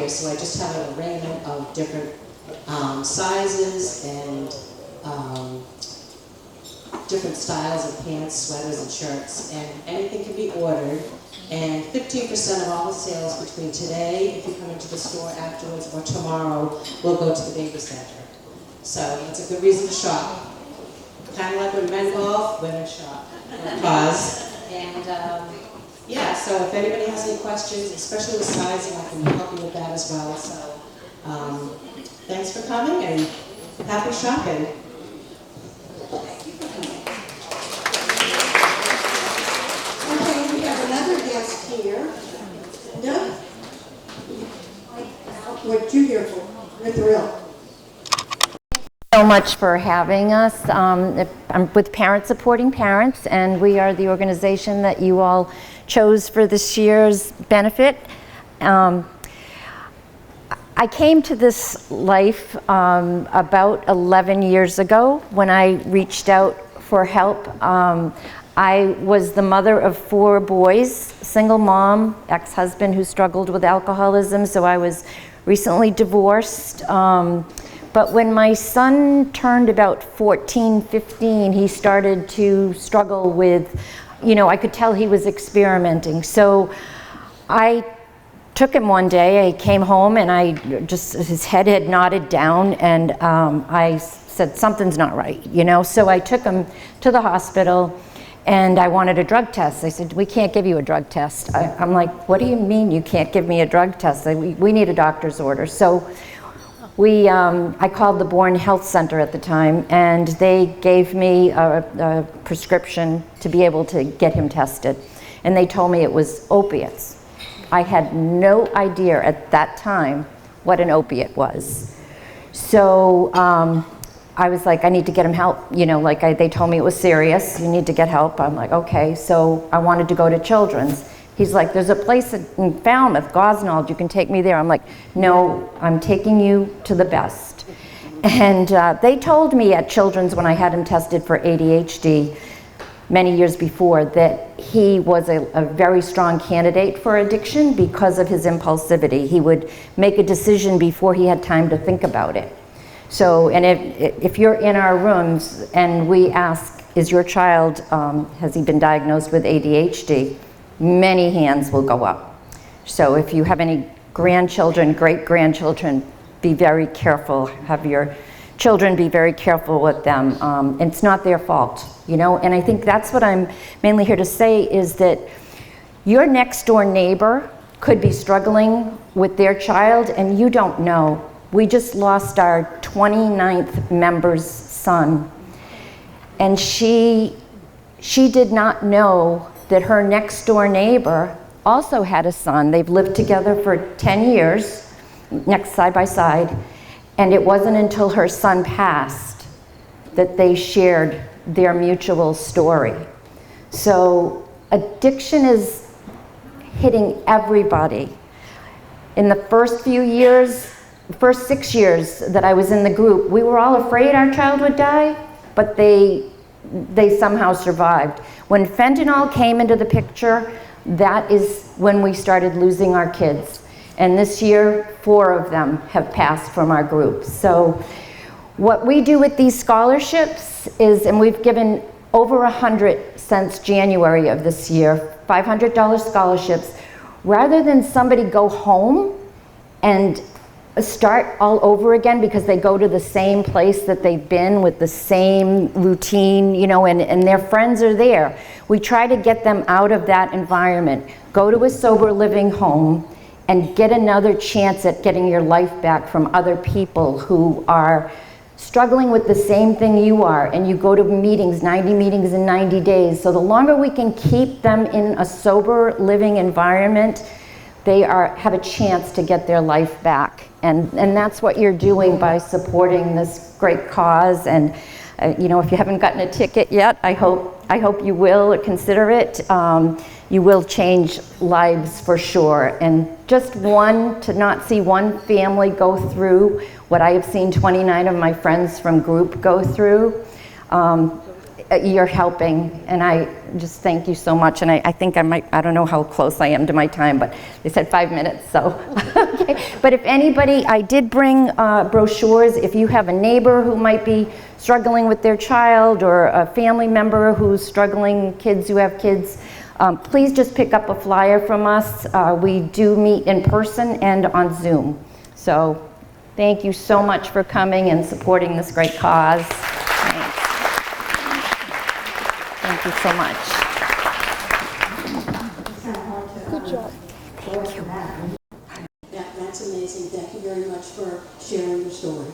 So I just have an arraignment of different sizes and different styles of pants, sweaters, and shirts, and anything can be ordered. And 15% of all the sales between today, if you come into the store afterwards, or tomorrow, will go to the baby center. So it's a good reason to shop. Kind of like when men golf, women shop. Cause. And yeah, so if anybody has any questions, especially with sizing, I can help you with that as well. So thanks for coming and happy shopping. Okay, we have another guest here. Doug, what you here for? We're thrilled. So much for having us. I'm with Parents Supporting Parents, and we are the organization that you all chose for this year's benefit. I came to this life about 11 years ago when I reached out for help. I was the mother of 4 boys, single mom, ex-husband who struggled with alcoholism, so I was recently divorced. But when my son turned about 14, 15, he started to struggle with, I could tell he was experimenting. So I took him one day, I came home and his head had nodded down, and I said, something's not right, So I took him to the hospital and I wanted a drug test. They said, we can't give you a drug test. I'm like, what do you mean you can't give me a drug test? We need a doctor's order. So I called the Bourne Health Center at the time, and they gave me a prescription to be able to get him tested. And they told me it was opiates. I had no idea at that time what an opiate was. So I was like, I need to get him help. They told me it was serious. You need to get help. I'm like, okay. So I wanted to go to Children's. He's like, there's a place in Falmouth, Gosnold, you can take me there. I'm like, no, I'm taking you to the best. And they told me at Children's when I had him tested for ADHD many years before that he was a very strong candidate for addiction because of his impulsivity. He would make a decision before he had time to think about it. So, and if you're in our rooms and we ask, is your child, has he been diagnosed with ADHD? Many hands will go up. So if you have any grandchildren, great-grandchildren, be very careful. Have your children be very careful with them. It's not their fault, And I think that's what I'm mainly here to say is that your next door neighbor could be struggling with their child and you don't know. We just lost our 29th member's son, and she did not know that her next door neighbor also had a son. They've lived together for 10 years, next side by side, and it wasn't until her son passed that they shared their mutual story. So addiction is hitting everybody. In the first 6 years that I was in the group, we were all afraid our child would die, but they somehow survived. When fentanyl came into the picture, that is when we started losing our kids. And this year, 4 of them have passed from our group. So what we do with these scholarships is, and we've given over 100 since January of this year, $500 scholarships, rather than somebody go home and start all over again because they go to the same place that they've been with the same routine, you know, and their friends are there. We try to get them out of that environment, go to a sober living home, and get another chance at getting your life back from other people who are struggling with the same thing you are. And you go to meetings, 90 meetings in 90 days. So the longer we can keep them in a sober living environment, they have a chance to get their life back. And that's what you're doing by supporting this great cause. And you know, if you haven't gotten a ticket yet, I hope you will or consider it. You will change lives for sure. And just to not see one family go through what I have seen 29 of my friends from group go through, you're helping, and I just thank you so much. And I think I don't know how close I am to my time, but they said 5 minutes, so. Okay. But if anybody, I did bring brochures. If you have a neighbor who might be struggling with their child, or a family member who's struggling, kids who have kids, please just pick up a flyer from us. We do meet in person and on Zoom. So thank you so much for coming and supporting this great cause. Thanks. Thank you so much. Good job. Thank you. That's amazing. Thank you very much for sharing your story.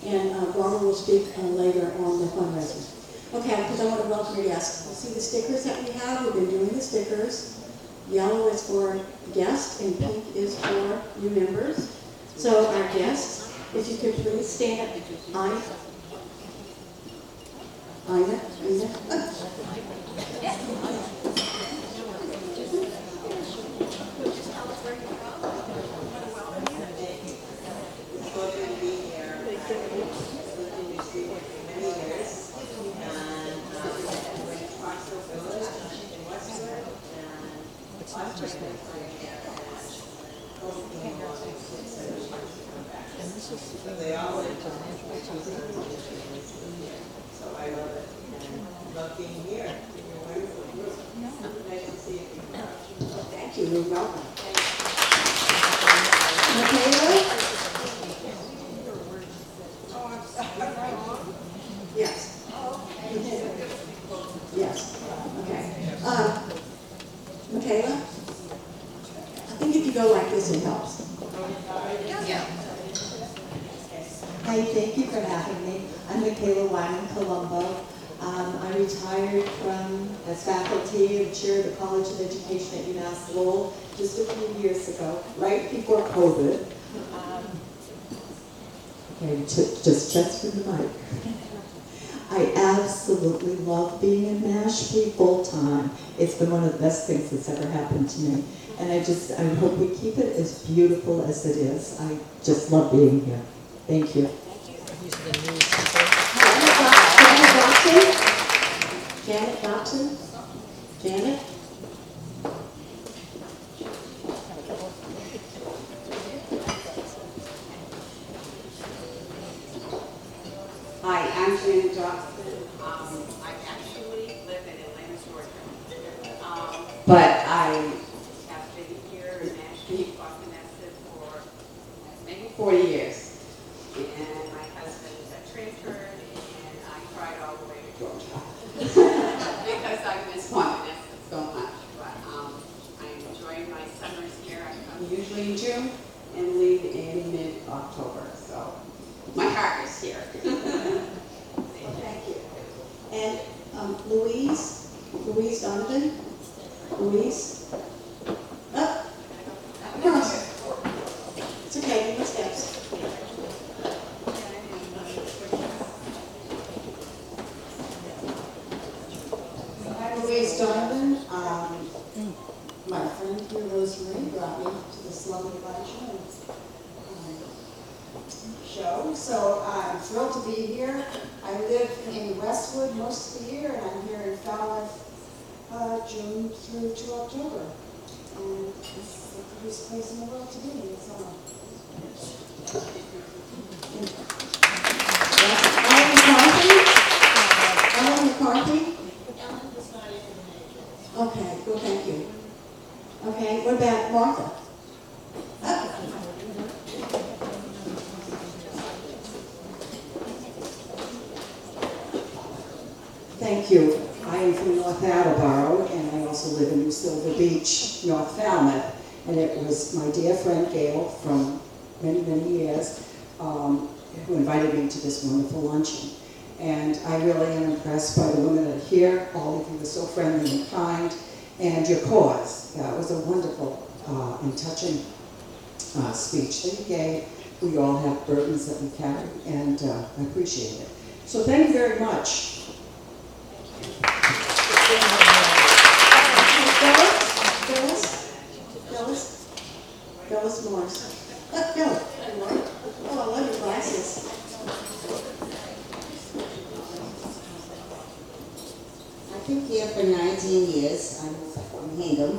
And Barbara will speak later on the fundraiser. Okay, because I want to welcome your guests. You see the stickers that we have? We've been doing the stickers. Yellow is for guests and pink is for new members. So our guests, if you could please stand up. Ina. They all went to so I love it. And love being here. You're a wonderful group. Nice to see you. Thank you. You're welcome. Michaela? Yes. Yes. Okay. Michaela? I think if you go like this, it helps. Yeah. Hi, thank you for having me. I'm Michaela Wyman Colombo. I retired from as faculty and chair of the College of Education at UMass Lowell just a few years ago, right before COVID. Okay, just for the mic. I absolutely love being in Mashpee full time. It's been one of the best things that's ever happened to me. And I hope we keep it as beautiful as it is. I just love being here. Thank you. Janet Dobson? Janet? Hi, I'm Janet Dobson. I actually live in Atlanta, Georgia. But I have been here in Mashpee, Boston, for maybe 40 years. And my husband got transferred, and I cried all the way to Georgia. Because I miss Boston so much. But I'm enjoying my summers here. I come usually in June and leave in mid-October. So my heart is here. Well, thank you. And Louise Donovan? Louise? Up. Across. It's okay, no steps. I'm Louise Donovan. My friend here, Rosemary, brought me to this lovely luncheon show. So I'm thrilled to be here. I live in Westwood most of the year, and I'm here in Falmouth June through to October. And this is the prettiest place in the world to be in summer. Ellen McCarthy? Okay, well, thank you. Okay, what about Martha? Thank you. I am from North Attleboro, and I also live in New Silver Beach, North Falmouth. And it was my dear friend Gail from many, many years who invited me to this wonderful luncheon. And I really am impressed by the women that are here. All of you are so friendly and kind. And your cause. It was a wonderful and touching speech that you gave. We all have burdens that we carry, and I appreciate it. So thank you very much. Phyllis Morris. No. Oh, I love your glasses. I've been here for 19 years. I'm from Hingham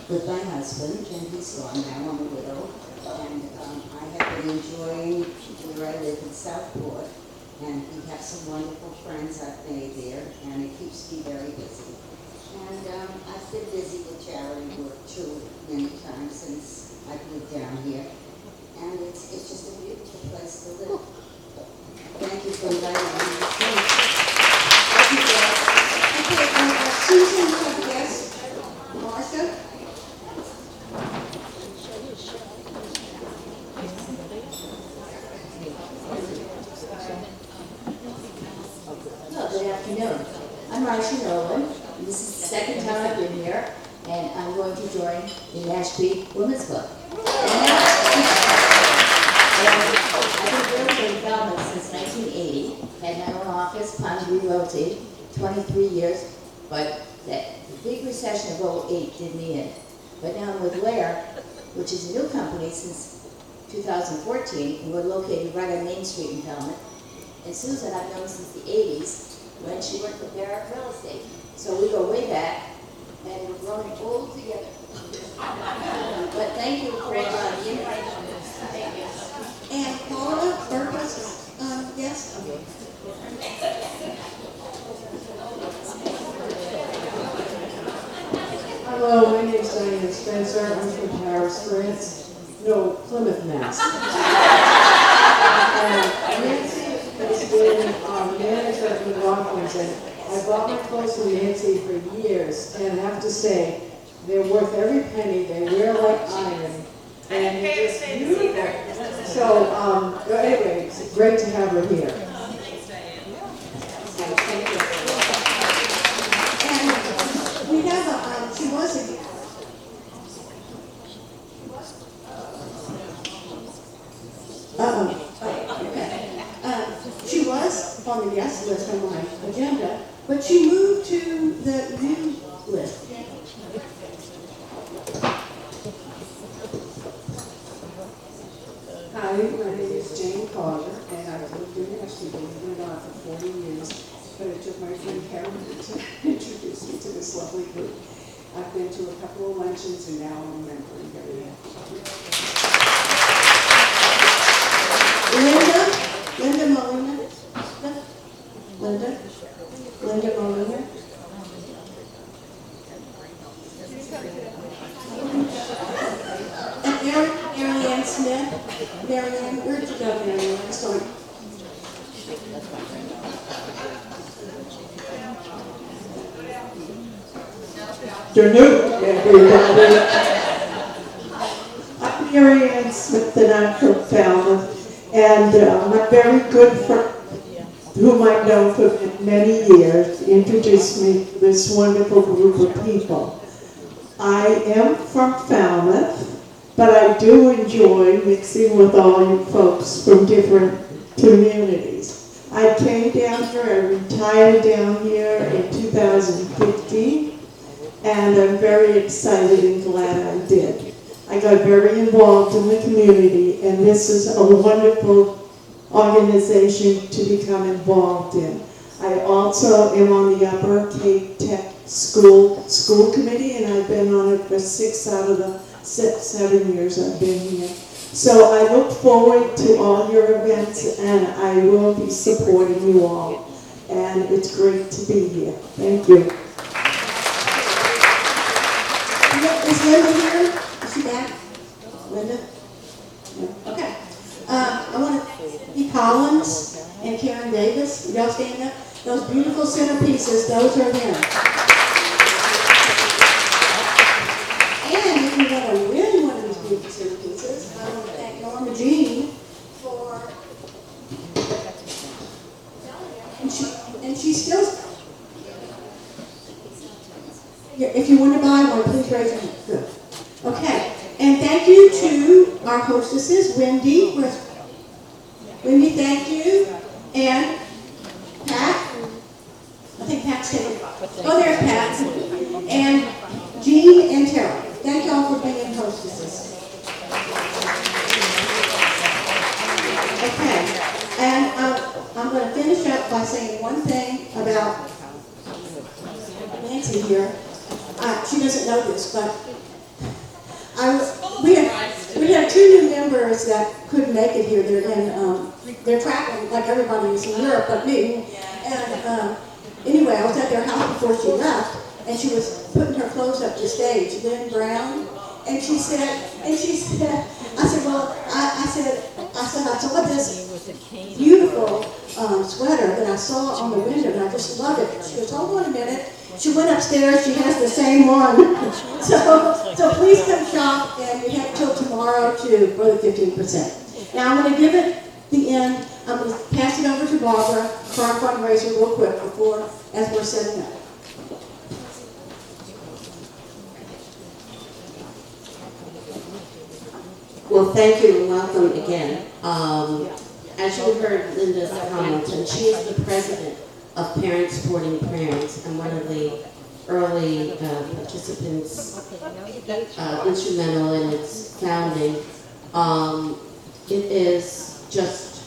with my husband, and he's gone now. I'm a widow. And I have been enjoying where I live in Southport. And we have some wonderful friends I've made there, and it keeps me very busy. And I've been busy with charity work too many times since I've moved down here. And it's just a beautiful place to live. Thank you for inviting me. Thank you, Gail. Okay, Susan, you have a guest. Martha? Hello, good afternoon. I'm Marcia Nolan. This is the second time I've been here, and I'm going to join the Mashpee Women's Club. I've been working in Falmouth since 1980, had my own office, Pondry Realty, 23 years, but the big recession of '08 did me in. But now I'm with Lair, which is a new company since 2014, and we're located right on Main Street in Falmouth. And Susan I've known since the 80s when she worked for Barrett Real Estate. So we go way back, and we're growing old together. But thank you for the invitation. Thank you. And Paula Burgess, yes? Hello, my name is Diane Spencer. I'm from Paris, France. No, Plymouth, Mass. Nancy has been manager of the Rocklands, and I bought my clothes from Nancy for years, and I have to say, they're worth every penny. They wear like iron, and it's beautiful. So, anyway, it's great to have her here. Thank you. And we have she was a she was on the guest list on my agenda, but she moved to the new list. Hi, my name is Jane Carter, and I've lived in Mashpee, believe it or not, for 40 years. But it took my friend Karen to introduce me to this lovely group. I've been to a couple of luncheons, and now I'm mentoring very Linda Molina. Linda Molina. And Mary Ann Smith. Mary Ann, where'd you go, Mary Ann? Sorry. Afternoon, everybody. I'm Mary Ann Smith, and I'm from Falmouth, and my very good friend, whom I've known for many years, introduced me to this wonderful group of people. I am from Falmouth, but I do enjoy mixing with all you folks from different communities. I came down here, I retired down here in 2015, and I'm very excited and glad I did. I got very involved in the community, and this is a wonderful organization to become involved in. I also am on the Upper Cape Tech School Committee, and I've been on it for 6 out of the 7 years I've been here. So I look forward to all your events, and I will be supporting you all. And it's great to be here. Thank you. Is Linda here? Is she back? Linda? No. Okay. I want to be Collins and Karen Davis. Y'all stand up. Those beautiful centerpieces, those are them. And if you want to win one of these beautiful centerpieces, I want to thank Norma Jean for, and she still, yeah, if you want to buy one, please raise your hand. Good. Okay. And thank you to our hostesses, Wendy. Wendy, thank you. And Pat. I think Pat's taking. Oh, there's Pat. And Jean and Tara. Thank you all for being hostesses. Okay. And I'm going to finish up by saying one thing about Nancy here. She doesn't know this, but we had two new members that couldn't make it here. They're traveling like everybody is in Europe but me. And anyway, I was at their house before she left, and she was putting her clothes up to stage, Lynn Brown. And she said, I said, well, I saw this beautiful sweater that I saw on the window, and I just love it. She goes, hold on a minute. She went upstairs, she has the same one. So please come shop, and we have till tomorrow for the 15%. Now I'm going to give it the end. I'm going to pass it over to Barbara for our fundraiser real quick as we're setting up. Well, thank you and welcome again. As you heard Linda's comments, and she is the president of Parents Supporting Parents and one of the early participants, instrumental in its founding. It is just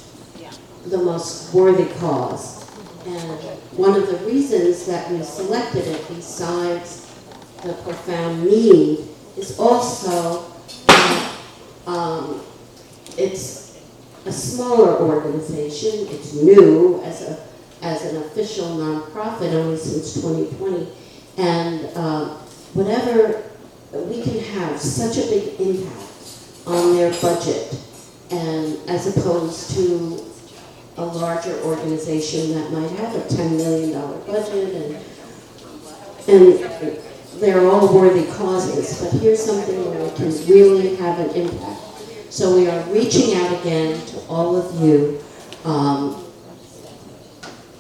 the most worthy cause. And one of the reasons that we selected it, besides the profound need, is also it's a smaller organization. It's new as an official nonprofit only since 2020, and whatever we can have such a big impact on their budget, and as opposed to a larger organization that might have a $10 million budget, and they're all worthy causes, but here's something where we can really have an impact. So we are reaching out again to all of you.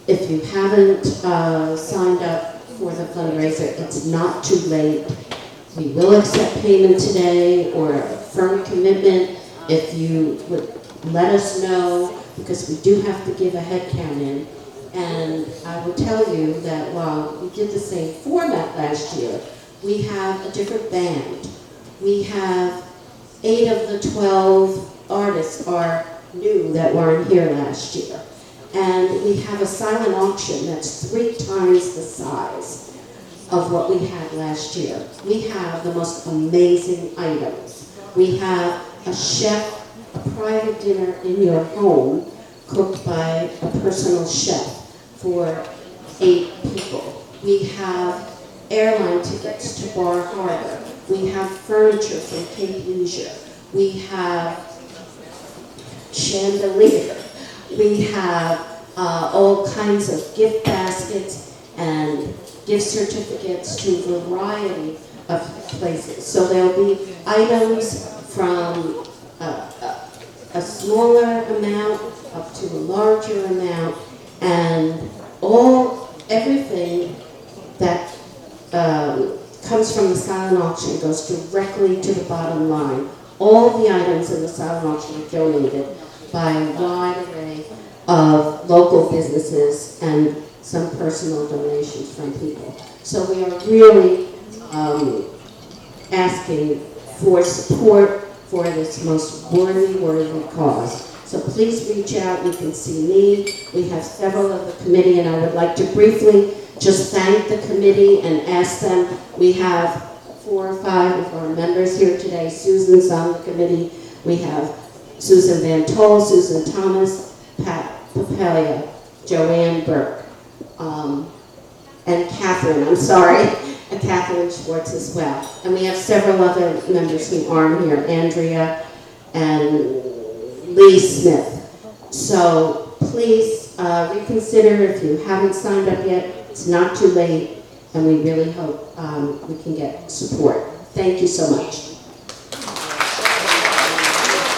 If you haven't signed up for the fundraiser, it's not too late. We will accept payment today or a firm commitment if you would let us know, because we do have to give a head count in. And I will tell you that while we did the same format last year, we have a different band. We have 8 of the 12 artists are new that weren't here last year. And we have a silent auction that's 3 times the size of what we had last year. We have the most amazing items. We have a chef, a private dinner in your home, cooked by a personal chef for 8 people. We have airline tickets to Bar Harbor. We have furniture from Cape Leisure. We have chandelier. We have all kinds of gift baskets and gift certificates to a variety of places. So there'll be items from a smaller amount up to a larger amount, and everything that comes from the silent auction goes directly to the bottom line. All the items in the silent auction are donated by a wide array of local businesses and some personal donations from people. So we are really asking for support for this most worthy cause. So please reach out. You can see me. We have several of the committee, and I would like to briefly just thank the committee and ask them. We have 4 or 5 of our members here today. Susan's on the committee. We have Susan Van Tol, Susan Thomas, Pat Papelia, Joanne Burke, and Catherine, and Catherine Schwartz as well. And we have several other members who aren't here, Andrea and Lee Smith. So please reconsider if you haven't signed up yet. It's not too late, and we really hope we can get support. Thank you so much.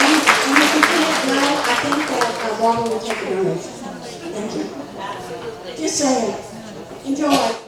And if you can't now, I think that Barbara will take a donation. Thank you. Just saying. Enjoy.